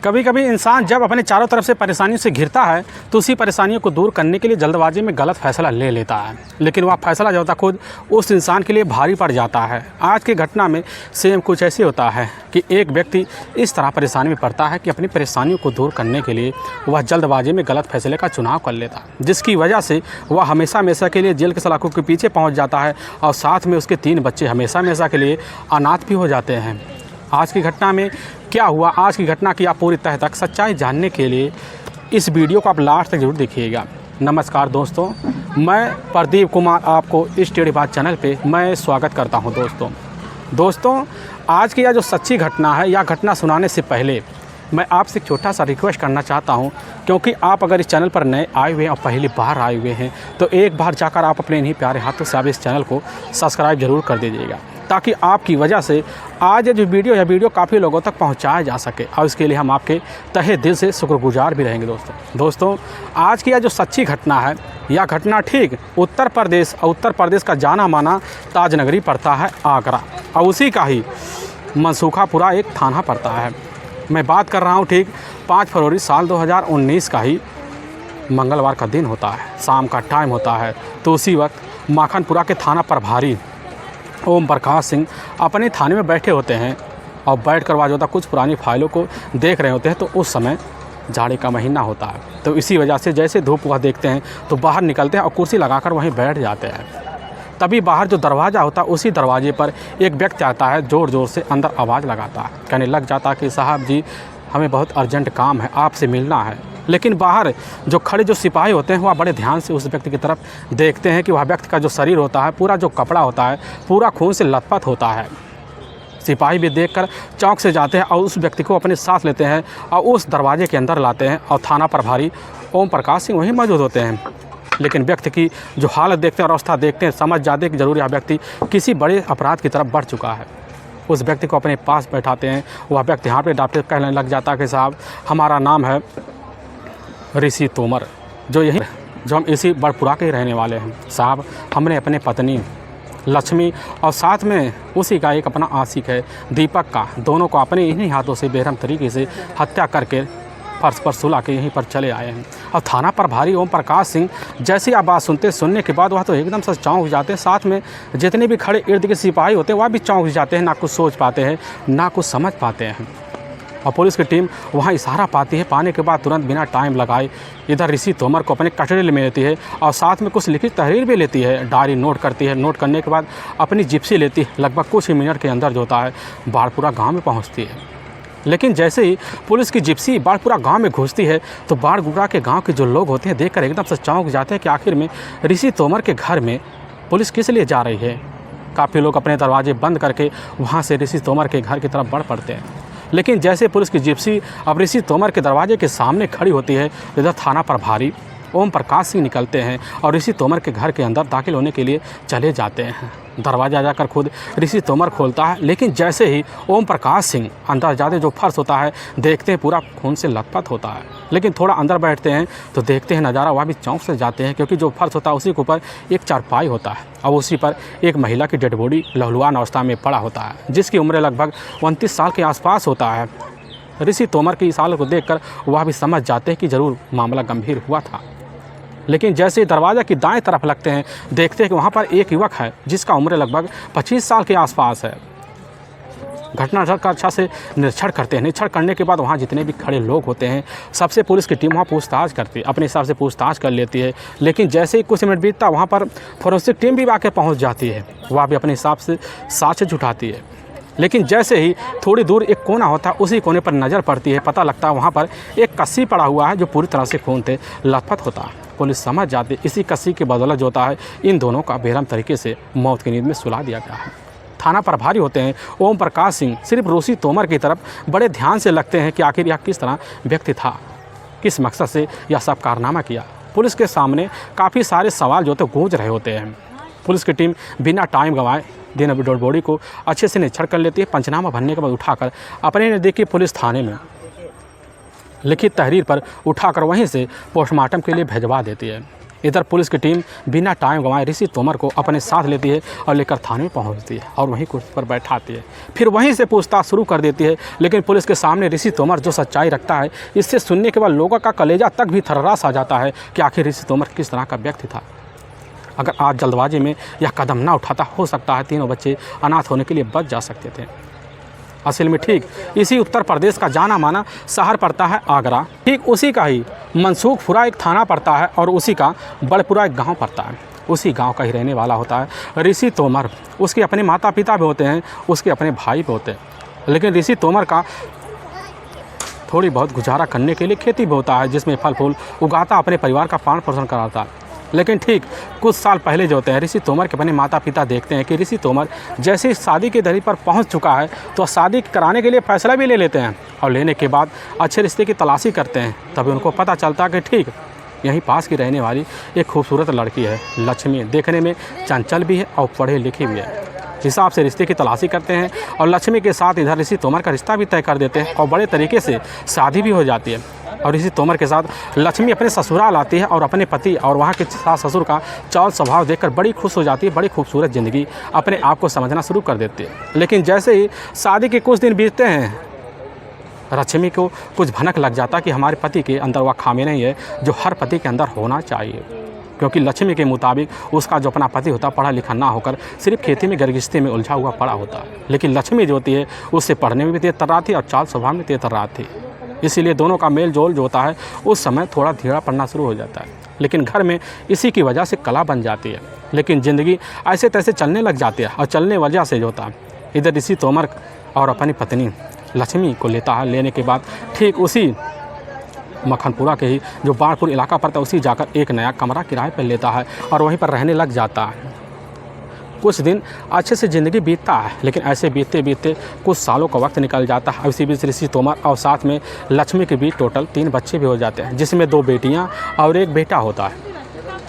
कभी कभी इंसान जब अपने चारों तरफ से परेशानियों से घिरता है तो उसी परेशानियों को दूर करने के लिए जल्दबाजी में गलत फैसला ले लेता है, लेकिन वह फैसला जो होता है खुद उस इंसान के लिए भारी पड़ जाता है। आज की घटना में सेम कुछ ऐसे होता है कि एक व्यक्ति इस तरह परेशानी में पड़ता है कि अपनी परेशानियों को दूर करने के लिए वह जल्दबाजी में गलत फैसले का चुनाव कर लेता है, जिसकी वजह से वह हमेशा हमेशा के लिए जेल के सलाखों के पीछे पहुँच जाता है और साथ में उसके 3 बच्चे हमेशा हमेशा के लिए अनाथ भी हो जाते हैं। आज की घटना में क्या हुआ, आज की घटना की आप पूरी तह तक सच्चाई जानने के लिए इस वीडियो को आप लास्ट तक जरूर देखिएगा। नमस्कार दोस्तों, मैं प्रदीप कुमार आपको इस टेढ़ी बात चैनल पे मैं स्वागत करता हूं। दोस्तों आज की यह जो सच्ची घटना है, यह घटना सुनाने से पहले मैं आपसे एक छोटा सा रिक्वेस्ट करना चाहता हूं, क्योंकि आप अगर इस चैनल पर नए आए हुए हैं और पहली बार आए हुए हैं तो एक बार जाकर आप अपने इन्हीं प्यारे हाथों से आप इस चैनल को सब्सक्राइब जरूर कर दीजिएगा, ताकि आपकी वजह से आज जो वीडियो काफ़ी लोगों तक पहुंचाया जा सके, और इसके लिए हम आपके तहे दिल से शुक्रगुजार भी रहेंगे। दोस्तों आज की यह जो सच्ची घटना है, यह घटना ठीक उत्तर प्रदेश का जाना माना ताज नगरी पड़ता है आगरा, और उसी का ही मनसूखापुरा एक थाना पड़ता है। मैं बात कर रहा हूँ ठीक 5 फरवरी साल 2019 का ही मंगलवार का दिन होता है, शाम का टाइम होता है। तो उसी वक्त माखनपुरा के थाना प्रभारी ओम प्रकाश सिंह अपने थाने में बैठे होते हैं और बैठकर वाजोदा कुछ पुरानी फाइलों को देख रहे होते हैं। तो उस समय जाड़े का महीना होता है, तो इसी वजह से जैसे धूप वह देखते हैं तो बाहर निकलते हैं और कुर्सी लगाकर वहीं बैठ जाते हैं। तभी बाहर जो दरवाज़ा होता है उसी दरवाजे पर एक व्यक्ति आता है, ज़ोर ज़ोर से अंदर आवाज़ लगाता है, कहने लग जाता है कि साहब जी हमें बहुत अर्जेंट काम है, आपसे मिलना है। लेकिन बाहर जो खड़े जो सिपाही होते हैं वह बड़े ध्यान से उस व्यक्ति की तरफ देखते हैं कि वह व्यक्ति का जो शरीर होता है, पूरा जो कपड़ा होता है, पूरा खून से लथपथ होता है। सिपाही भी देखकर चौंक से जाते हैं और उस व्यक्ति को अपने साथ लेते हैं और उस दरवाजे के अंदर लाते हैं, और थाना प्रभारी ओम प्रकाश सिंह वहीं मौजूद होते हैं। लेकिन व्यक्ति की जो हालत देखते हैं और अवस्था देखते हैं, समझ जाते हैं कि जरूर यह व्यक्ति किसी बड़े अपराध की तरफ बढ़ चुका है। उस व्यक्ति को अपने पास बैठाते हैं। वह व्यक्ति यहाँ पे डॉक्टर कहने लग जाता है कि साहब हमारा नाम है ऋषि तोमर, जो हम इसी बड़पुरा के रहने वाले हैं। साहब हमने अपने पत्नी लक्ष्मी और साथ में उसी का एक अपना आशिक है दीपक का, दोनों को अपने इन्हीं हाथों से बेरहम तरीके से हत्या करके फर्श पर सुला के यहीं पर चले आए हैं। और थाना प्रभारी ओम प्रकाश सिंह जैसी आप बात सुनने के बाद वह तो एकदम से चौंक जाते हैं। साथ में जितने भी खड़े इर्द के सिपाही होते हैं वह भी चौंक जाते हैं, ना कुछ सोच पाते हैं ना कुछ समझ पाते हैं। और पुलिस की टीम वहाँ इशारा पाती है, पाने के बाद तुरंत बिना टाइम लगाए इधर ऋषि तोमर को अपने कटोरे में लेती है और साथ में कुछ लिखित तहरीर भी लेती है, डायरी नोट करती है। नोट करने के बाद अपनी जिप्सी लेती है, लगभग कुछ ही मिनट के अंदर जो होता है बाड़पुरा गाँव में पहुँचती है। लेकिन जैसे ही पुलिस की जिप्सी बाड़पुरा गांव में घुसती है तो बाड़पुरा के गांव के जो लोग होते हैं देखकर एकदम से चौंक जाते हैं कि आखिर में ऋषि तोमर के घर में पुलिस किस लिए जा रही है। काफ़ी लोग अपने दरवाजे बंद करके वहां से ऋषि तोमर के घर की तरफ बढ़ पड़ते हैं। लेकिन जैसे पुलिस की जिप्सी अब ऋषि तोमर के दरवाजे के सामने खड़ी होती है, इधर थाना प्रभारी ओम प्रकाश सिंह निकलते हैं और ऋषि तोमर के घर के अंदर दाखिल होने के लिए चले जाते हैं। दरवाज़ा जाकर खुद ऋषि तोमर खोलता है, लेकिन जैसे ही ओम प्रकाश सिंह अंदर जाते जो फर्श होता है देखते हैं पूरा खून से लथपथ होता है। लेकिन थोड़ा अंदर बैठते हैं तो देखते हैं नज़ारा, वह भी चौंक से जाते हैं, क्योंकि जो फर्श होता है उसी के ऊपर एक चारपाई होता है और उसी पर एक महिला की डेड बॉडी लहलुहान अवस्था में पड़ा होता है, जिसकी उम्र लगभग 29 साल के आसपास होता है। ऋषि तोमर की इस हालत को देखकर वह भी समझ जाते हैं कि ज़रूर मामला गंभीर हुआ था। लेकिन जैसे दरवाज़ा की दाएं तरफ लगते हैं देखते हैं कि वहाँ पर एक युवक है जिसका उम्र लगभग 25 साल के आसपास है। घटनास्थल का अच्छा से निरीक्षण करते हैं। निरीक्षण करने के बाद वहाँ जितने भी खड़े लोग होते हैं सबसे पुलिस की टीम वहाँ पूछताछ करती है, अपने हिसाब से पूछताछ कर लेती है। लेकिन जैसे ही कुछ मिनट बीतता वहाँ पर फोरेंसिक टीम भी आकर पहुँच जाती है, वह भी अपने हिसाब से साक्ष्य जुटाती है। लेकिन जैसे ही थोड़ी दूर एक कोना होता है, उसी कोने पर नज़र पड़ती है, पता लगता है वहाँ पर एक कस्सी पड़ा हुआ है जो पूरी तरह से खून से लथपथ होता है। पुलिस समझ जाती है इसी कस्सी की बदौलत जो होता है इन दोनों का बेरहम तरीके से मौत की नींद में सुला दिया गया है। थाना प्रभारी होते हैं ओम प्रकाश सिंह सिर्फ ऋषि तोमर की तरफ बड़े ध्यान से लगते हैं कि आखिर यह किस तरह व्यक्ति था, किस मकसद से यह सब कारनामा किया। पुलिस के सामने काफ़ी सारे सवाल जो होते गूंज रहे होते हैं। पुलिस की टीम बिना टाइम गंवाए डेड बॉडी को अच्छे से निरीक्षण कर लेती है। पंचनामा भरने के बाद उठाकर अपने नज़दीकी पुलिस थाने में लिखित तहरीर पर उठाकर वहीं से पोस्टमार्टम के लिए भिजवा देती है। इधर पुलिस की टीम बिना टाइम गंवाए ऋषि तोमर को अपने साथ लेती है और लेकर थाने में पहुंचती है और वहीं कुर्सी पर बैठाती है। फिर वहीं से पूछताछ शुरू कर देती है। लेकिन पुलिस के सामने ऋषि तोमर जो सच्चाई रखता है, इससे सुनने के बाद लोगों का कलेजा तक भी थर्रास आ जाता है कि आखिर ऋषि तोमर किस तरह का व्यक्ति था। अगर आज जल्दबाजी में यह कदम ना उठाता, हो सकता है तीनों बच्चे अनाथ होने के लिए बच जा सकते थे। असल में ठीक इसी उत्तर प्रदेश का जाना माना शहर पड़ता है आगरा, ठीक उसी का ही मनसूखपुरा एक थाना पड़ता है और उसी का बड़पुरा एक गांव पड़ता है। उसी गांव का ही रहने वाला होता है ऋषि तोमर। उसके अपने माता पिता भी होते हैं, उसके अपने भाई भी होते हैं। लेकिन ऋषि तोमर का थोड़ी बहुत गुजारा करने के लिए खेती भी होता है, जिसमें फल फूल उगाता अपने परिवार का पालन पोषण कराता है। लेकिन ठीक कुछ साल पहले जो होते हैं, ऋषि तोमर के अपने माता पिता देखते हैं कि ऋषि तोमर जैसे शादी की दरी पर पहुंच चुका है तो शादी कराने के लिए फैसला भी ले लेते हैं और लेने के बाद अच्छे रिश्ते की तलाशी करते हैं। तभी उनको पता चलता है कि ठीक यहीं पास की रहने वाली एक खूबसूरत लड़की है लक्ष्मी, देखने में चंचल भी है और पढ़ी लिखी भी है। हिसाब से रिश्ते की तलाशी करते हैं और लक्ष्मी के साथ इधर ऋषि तोमर का रिश्ता भी तय कर देते हैं और बड़े तरीके से शादी भी हो जाती है। और ऋषि तोमर के साथ लक्ष्मी अपने ससुराल आती है और अपने पति और वहाँ के सास ससुर का चाल स्वभाव देखकर बड़ी खुश हो जाती है। बड़ी खूबसूरत ज़िंदगी अपने आप को समझना शुरू कर देती है। लेकिन जैसे ही शादी के कुछ दिन बीतते हैं, लक्ष्मी को कुछ भनक लग जाता कि हमारे पति के अंदर वह खामी नहीं है जो हर पति के अंदर होना चाहिए। क्योंकि लक्ष्मी के मुताबिक उसका जो अपना पति होता पढ़ा लिखा ना होकर सिर्फ खेती में गृहस्थी में उलझा हुआ पड़ा होता है। लेकिन लक्ष्मी जो होती है उससे पढ़ने में भी तेज तर्रार थी और चाल स्वभाव में तेज तर्रार थी। इसीलिए दोनों का मेल जोल जो होता है उस समय थोड़ा धीरा पड़ना शुरू हो जाता है। लेकिन घर में इसी की वजह से कला बन जाती है। लेकिन ज़िंदगी ऐसे तैसे चलने लग जाती है और चलने वजह से जो होता है इधर ऋषि तोमर और अपनी पत्नी लक्ष्मी को लेता है। लेने के बाद ठीक उसी मखनपुरा के ही जो बाढ़पुर इलाका पड़ता है उसी जाकर एक नया कमरा किराए पर लेता है और वहीं पर रहने लग जाता है। कुछ दिन अच्छे से ज़िंदगी बीतता है, लेकिन ऐसे बीतते बीतते कुछ सालों का वक्त निकल जाता है। इसी बीच ऋषि तोमर और साथ में लक्ष्मी के बीच टोटल 3 बच्चे भी हो जाते हैं, जिसमें 2 बेटियां और 1 बेटा होता है।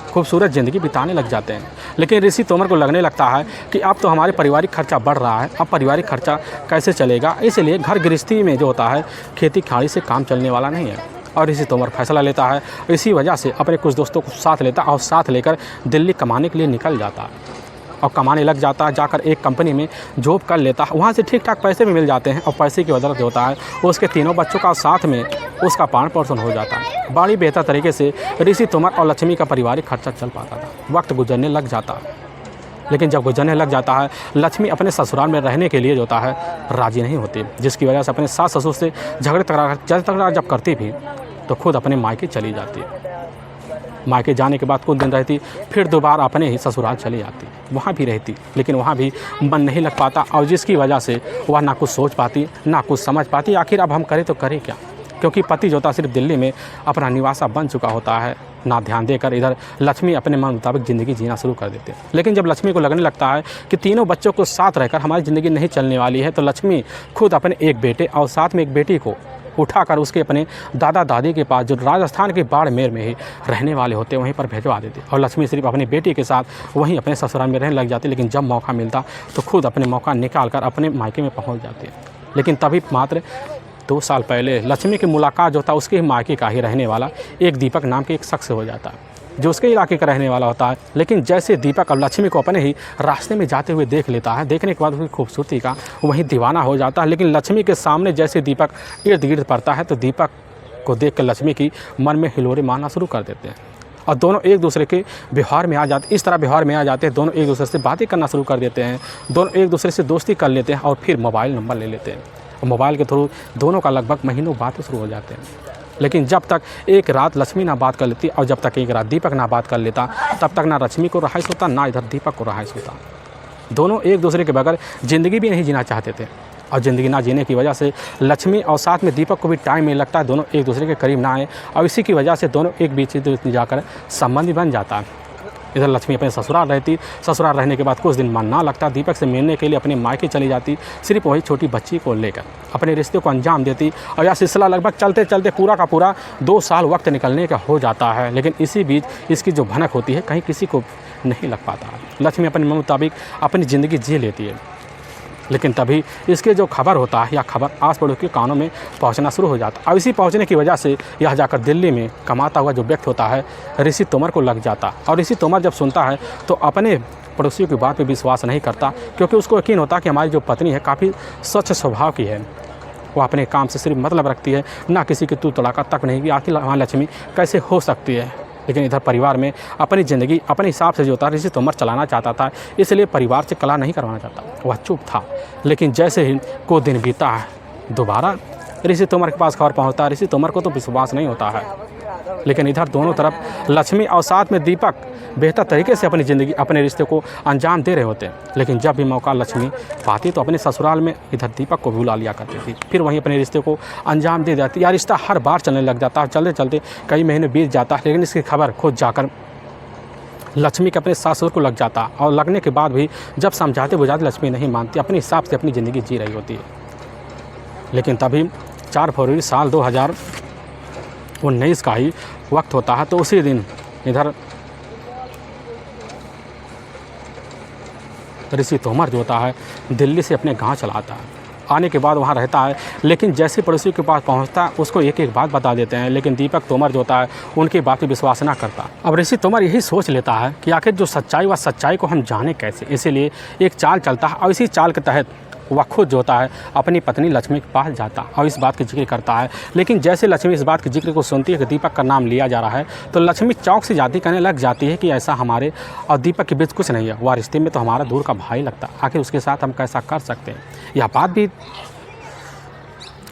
खूबसूरत ज़िंदगी बिताने लग जाते हैं। लेकिन ऋषि तोमर को लगने लगता है कि अब तो हमारे पारिवारिक खर्चा बढ़ रहा है, अब पारिवारिक खर्चा कैसे चलेगा। इसलिए घर गृहस्थी में जो होता है खेती खाड़ी से काम चलने वाला नहीं है। और ऋषि तोमर फैसला लेता है, इसी वजह से अपने कुछ दोस्तों को साथ लेता और साथ लेकर दिल्ली कमाने के लिए निकल जाता है और कमाने लग जाता है। जाकर एक कंपनी में जॉब कर लेता है, वहाँ से ठीक ठाक पैसे भी मिल जाते हैं और पैसे की बदौलत होता है उसके 3 बच्चों का साथ में उसका पालन पोषण हो जाता है। बड़ी बेहतर तरीके से ऋषि तोमर और लक्ष्मी का पारिवारिक खर्चा चल पाता था। वक्त गुजरने लग जाता है, लेकिन जब गुजरने लग जाता है लक्ष्मी अपने ससुराल में रहने के लिए जो होता है राज़ी नहीं होती, जिसकी वजह से अपने सास ससुर से झगड़े तकरार जब करती भी तो खुद अपने मायके चली जाती। मायके जाने के बाद कुछ दिन रहती, फिर दोबारा अपने ही ससुराल चली जाती। वहाँ भी रहती, लेकिन वहाँ भी मन नहीं लग पाता और जिसकी वजह से वह ना कुछ सोच पाती ना कुछ समझ पाती। आखिर अब हम करें तो करें क्या, क्योंकि पति जो होता सिर्फ दिल्ली में अपना निवासा बन चुका होता है। ना ध्यान देकर इधर लक्ष्मी अपने मन मुताबिक ज़िंदगी जीना शुरू कर देते हैं। लेकिन जब लक्ष्मी को लगने लगता है कि 3 बच्चों को साथ रहकर हमारी ज़िंदगी नहीं चलने वाली है, तो लक्ष्मी खुद अपने एक बेटे और साथ में एक बेटी को उठाकर उसके अपने दादा दादी के पास, जो राजस्थान के बाड़मेर में ही रहने वाले होते हैं, वहीं पर भिजवा देते। और लक्ष्मी सिर्फ अपनी बेटी के साथ वहीं अपने ससुराल में रहने लग जाती। लेकिन जब मौका मिलता तो खुद अपने मौका निकाल कर अपने मायके में पहुंच जाती है। लेकिन तभी मात्र 2 साल पहले लक्ष्मी की मुलाकात जो था उसके ही मायके का ही रहने वाला एक दीपक नाम के एक शख्स हो जाता है, जो उसके इलाके का रहने वाला होता है। लेकिन जैसे दीपक और लक्ष्मी को अपने ही रास्ते में जाते हुए देख लेता है, देखने के बाद उसकी खूबसूरती का वहीं दीवाना हो जाता है। लेकिन लक्ष्मी के सामने जैसे दीपक इर्द गिर्द पड़ता है तो दीपक को देख कर लक्ष्मी की मन में हिलोरे मारना शुरू कर देते हैं और दोनों एक दूसरे के व्यवहार में आ जाते। इस तरह व्यवहार में आ जाते हैं, दोनों एक दूसरे से बातें करना शुरू कर देते हैं, दोनों एक दूसरे से दोस्ती कर लेते हैं और फिर मोबाइल नंबर ले लेते हैं। और मोबाइल के थ्रू दोनों का लगभग महीनों बातें शुरू हो जाते हैं। लेकिन जब तक एक रात लक्ष्मी ना बात कर लेती और जब तक एक रात दीपक ना बात कर लेता, तब तक ना लक्ष्मी को रहाइश होता ना इधर दीपक को रहाइश होता। दोनों एक दूसरे के बगैर ज़िंदगी भी नहीं जीना चाहते थे और ज़िंदगी ना जीने की वजह से लक्ष्मी और साथ में दीपक को भी टाइम नहीं लगता, दोनों एक दूसरे के करीब ना आए और इसी की वजह से दोनों एक बीच जाकर संबंध बन जाता है। इधर लक्ष्मी अपने ससुराल रहती, ससुराल रहने के बाद कुछ दिन मन ना लगता, दीपक से मिलने के लिए अपने मायके चली जाती, सिर्फ वही छोटी बच्ची को लेकर अपने रिश्ते को अंजाम देती। और यह सिलसिला लगभग चलते चलते पूरा का पूरा 2 साल वक्त निकलने का हो जाता है। लेकिन इसी बीच इसकी जो भनक होती है कहीं किसी को नहीं लग पाता। लक्ष्मी अपने मन मुताबिक अपनी ज़िंदगी जी लेती है। लेकिन तभी इसके जो खबर होता है या खबर आस पड़ोस के कानों में पहुंचना शुरू हो जाता है। और इसी पहुंचने की वजह से यह जाकर दिल्ली में कमाता हुआ जो व्यक्ति होता है ऋषि तोमर को लग जाता। और ऋषि तोमर जब सुनता है तो अपने पड़ोसियों की बात पे विश्वास नहीं करता, क्योंकि उसको यकीन होता कि हमारी जो पत्नी है काफ़ी स्वच्छ स्वभाव की है, वो अपने काम से सिर्फ मतलब रखती है, ना किसी की तू तड़ाका तक नहीं कि आखिर वहाँ लक्ष्मी कैसे हो सकती है। लेकिन इधर परिवार में अपनी ज़िंदगी अपने हिसाब से जो था ऋषि तोमर चलाना चाहता था, इसलिए परिवार से कलह नहीं करवाना चाहता, वह चुप था। लेकिन जैसे ही को दिन बीता है, दोबारा ऋषि तोमर के पास खबर पहुंचता है। ऋषि तोमर को तो विश्वास नहीं होता है, लेकिन इधर दोनों तरफ लक्ष्मी और साथ में दीपक बेहतर तरीके से अपनी ज़िंदगी अपने रिश्ते को अंजाम दे रहे होते हैं। लेकिन जब भी मौका लक्ष्मी पाती तो अपने ससुराल में इधर दीपक को बुला लिया करती थी, फिर वहीं अपने रिश्ते को अंजाम दे जाती। यह रिश्ता हर बार चलने लग जाता है। चलते चलते कई महीने बीत जाता है, लेकिन इसकी खबर खुद जाकर लक्ष्मी के अपने ससुर को लग जाता। और लगने के बाद भी जब समझाते बुझाते लक्ष्मी नहीं मानती, अपने हिसाब से अपनी ज़िंदगी जी रही होती है। लेकिन तभी 4 फरवरी साल 2019 का ही वक्त होता है। तो उसी दिन इधर ऋषि तोमर जो होता है दिल्ली से अपने गांव चला आता है। आने के बाद वहाँ रहता है, लेकिन जैसे पड़ोसी के पास पहुँचता है उसको एक एक बात बता देते हैं, लेकिन दीपक तोमर जो होता है उनकी बात पर विश्वास ना करता। अब ऋषि तोमर यही सोच लेता है कि आखिर जो सच्चाई वह सच्चाई को हम जाने कैसे, इसीलिए एक चाल चलता है। और इसी चाल के तहत वह खुद जो होता है अपनी पत्नी लक्ष्मी के पास जाता और इस बात की जिक्र करता है। लेकिन जैसे लक्ष्मी इस बात की जिक्र को सुनती है कि दीपक का नाम लिया जा रहा है, तो लक्ष्मी चौक से जाती कहने लग जाती है कि ऐसा हमारे और दीपक के बीच कुछ नहीं है, वह रिश्ते में तो हमारा दूर का भाई लगता, आखिर उसके साथ हम कैसा कर सकते हैं। यह बात भी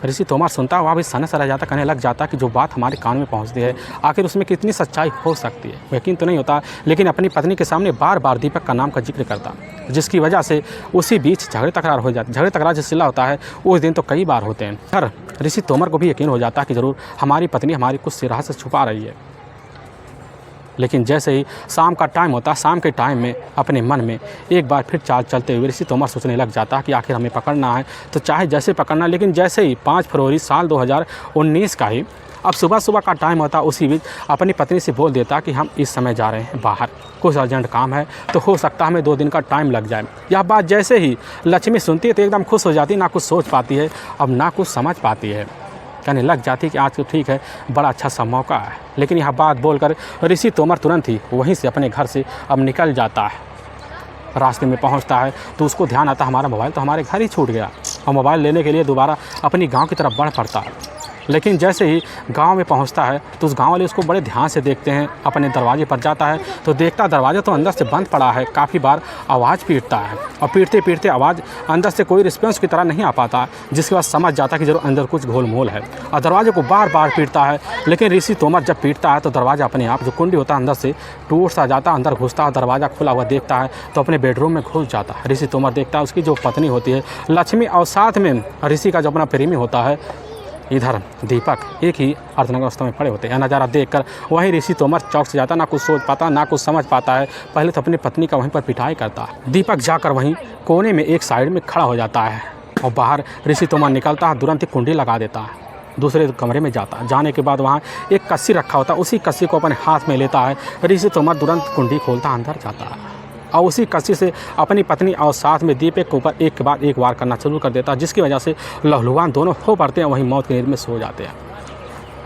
ऋषि तोमर सुनता, वह भी सनक सा रह जाता, कहने लग जाता कि जो बात हमारे कान में पहुंचती है आखिर उसमें कितनी सच्चाई हो सकती है। यकीन तो नहीं होता, लेकिन अपनी पत्नी के सामने बार बार दीपक का नाम का जिक्र करता, जिसकी वजह से उसी बीच झगड़े तकरार हो जाते। झगड़े तकरार जो सिलसिला होता है उस दिन तो कई बार होते हैं। हर ऋषि तोमर को भी यकीन हो जाता कि ज़रूर हमारी पत्नी हमारी कुछ रहस्य छुपा रही है। लेकिन जैसे ही शाम का टाइम होता, शाम के टाइम में अपने मन में एक बार फिर चाल चलते हुए ऋषि तोमर सोचने लग जाता कि आखिर हमें पकड़ना है तो चाहे जैसे पकड़ना। लेकिन जैसे ही 5 फरवरी साल 2019 का ही अब सुबह का टाइम होता, उसी बीच अपनी पत्नी से बोल देता कि हम इस समय जा रहे हैं बाहर, कुछ अर्जेंट काम है, तो हो सकता है हमें 2 दिन का टाइम लग जाए। यह बात जैसे ही लक्ष्मी सुनती है तो एकदम खुश हो जाती, ना कुछ सोच पाती है अब ना कुछ समझ पाती है, कहने लग जाती कि आज तो ठीक है, बड़ा अच्छा सा मौका है। लेकिन यह बात बोलकर ऋषि तोमर तुरंत ही वहीं से अपने घर से अब निकल जाता है। रास्ते में पहुंचता है तो उसको ध्यान आता हमारा मोबाइल तो हमारे घर ही छूट गया, और मोबाइल लेने के लिए दोबारा अपनी गांव की तरफ बढ़ पड़ता है। लेकिन जैसे ही गांव में पहुंचता है तो उस गांव वाले उसको बड़े ध्यान से देखते हैं। अपने दरवाजे पर जाता है तो देखता दरवाज़ा तो अंदर से बंद पड़ा है, काफ़ी बार आवाज़ पीटता है, और पीटते पीटते आवाज़ अंदर से कोई रिस्पॉन्स की तरह नहीं आ पाता, जिसके बाद समझ जाता कि जरूर अंदर कुछ गोलमोल है, और दरवाजे को बार बार पीटता है। लेकिन ऋषि तोमर जब पीटता है तो दरवाज़ा अपने आप जो कुंडी होता है अंदर से टूट सा जाता, अंदर घुसता है, दरवाज़ा खुला हुआ देखता है तो अपने बेडरूम में घुस जाता है। ऋषि तोमर देखता है उसकी जो पत्नी होती है लक्ष्मी और साथ में ऋषि का जो अपना प्रेमी होता है इधर दीपक एक ही अर्धनग्न अवस्था में पड़े होते हैं। नज़ारा देखकर वहीं ऋषि तोमर चौक से जाता, ना कुछ सोच पाता ना कुछ समझ पाता है। पहले तो अपनी पत्नी का वहीं पर पिटाई करता है। दीपक जाकर वहीं कोने में एक साइड में खड़ा हो जाता है, और बाहर ऋषि तोमर निकलता है, तुरंत ही कुंडी लगा देता है, दूसरे कमरे में जाता है। जाने के बाद वहाँ एक कस्सी रखा होता है, उसी कस्सी को अपने हाथ में लेता है। ऋषि तोमर तुरंत कुंडी खोलता, अंदर जाता है, और उसी कस्सी से अपनी पत्नी और साथ में दीपक के ऊपर एक के बाद एक वार करना शुरू कर देता है, जिसकी वजह से लहलुहान दोनों हो पड़ते हैं, वहीं मौत की नींद में सो जाते हैं।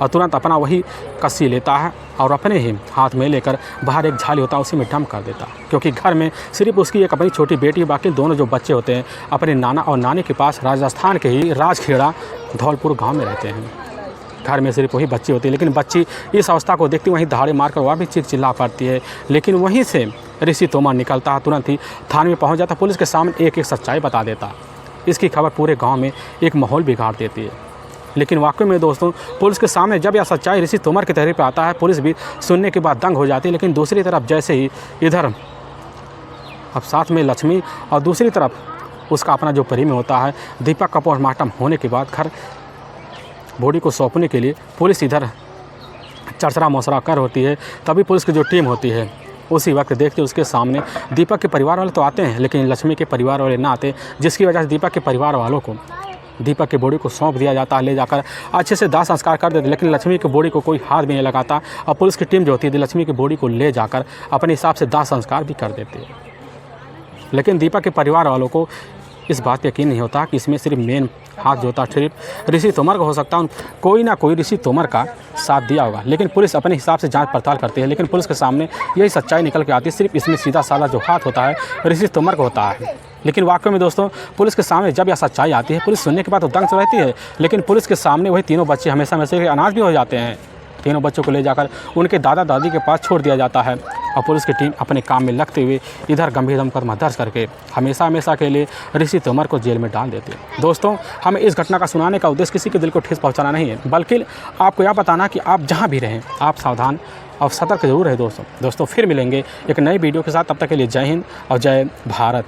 और तुरंत अपना वही कस्सी लेता है और अपने ही हाथ में लेकर बाहर एक झाली होता है उसी में डंप कर देता, क्योंकि घर में सिर्फ उसकी एक अपनी छोटी बेटी, बाकी दोनों जो बच्चे होते हैं अपने नाना और नानी के पास राजस्थान के ही राजखेड़ा धौलपुर गाँव में रहते हैं। घर में सिर्फ वही बच्ची होती है, लेकिन बच्ची इस अवस्था को देखती वहीं दहाड़े मारकर वह भी चीख चिल्ला पड़ती है। लेकिन वहीं से ऋषि तोमर निकलता है, तुरंत ही थाने में पहुंच जाता, पुलिस के सामने एक एक सच्चाई बता देता। इसकी खबर पूरे गांव में एक माहौल बिगाड़ देती है। लेकिन वाकई में दोस्तों पुलिस के सामने जब यह सच्चाई ऋषि तोमर की तहरीर पर आता है, पुलिस भी सुनने के बाद दंग हो जाती है। लेकिन दूसरी तरफ जैसे ही इधर अब साथ में लक्ष्मी और दूसरी तरफ उसका अपना जो प्रेमी होता है दीपक का पोस्टमार्टम होने के बाद घर बॉडी को सौंपने के लिए पुलिस इधर चरचरा मौसरा कर होती है। तभी पुलिस की जो टीम होती है उसी वक्त देखते उसके सामने दीपक के परिवार वाले तो आते हैं, लेकिन लक्ष्मी के परिवार वाले ना आते, जिसकी वजह से दीपक के परिवार वालों को दीपक की बॉडी को सौंप दिया जाता है, ले जाकर अच्छे से दाह संस्कार कर देते। लेकिन लक्ष्मी की बॉडी को कोई हाथ भी नहीं लगाता, और पुलिस की टीम जो होती है लक्ष्मी की बॉडी को ले जाकर अपने हिसाब से दाह संस्कार भी कर देती है। लेकिन दीपक के परिवार वालों को इस बात पर यकीन नहीं होता कि इसमें सिर्फ मेन हाथ जो था सिर्फ ऋषि तोमर का हो सकता है। कोई ना कोई ऋषि तोमर का साथ दिया होगा, लेकिन पुलिस अपने हिसाब से जांच पड़ताल करती है। लेकिन पुलिस के सामने यही सच्चाई निकल के आती है, सिर्फ इसमें सीधा साधा जो हाथ होता है ऋषि तोमर का होता है। लेकिन वाकई में दोस्तों, पुलिस के सामने जब यह सच्चाई आती है, पुलिस सुनने के बाद तो दंग रहती है, लेकिन पुलिस के सामने वही तीनों बच्चे हमेशा में से अनाथ भी हो जाते हैं। तीनों बच्चों को ले जाकर उनके दादा दादी के पास छोड़ दिया जाता है और पुलिस की टीम अपने काम में लगते हुए इधर गंभीर मुकदमा दर्ज करके हमेशा के लिए ऋषि तोमर को जेल में डाल देते हैं। दोस्तों, हमें इस घटना का सुनाने का उद्देश्य किसी के दिल को ठेस पहुंचाना नहीं है, बल्कि आपको यह बताना कि आप जहां भी रहें आप सावधान और सतर्क जरूर रहे। दोस्तों फिर मिलेंगे एक नई वीडियो के साथ। तब तक के लिए जय हिंद और जय भारत।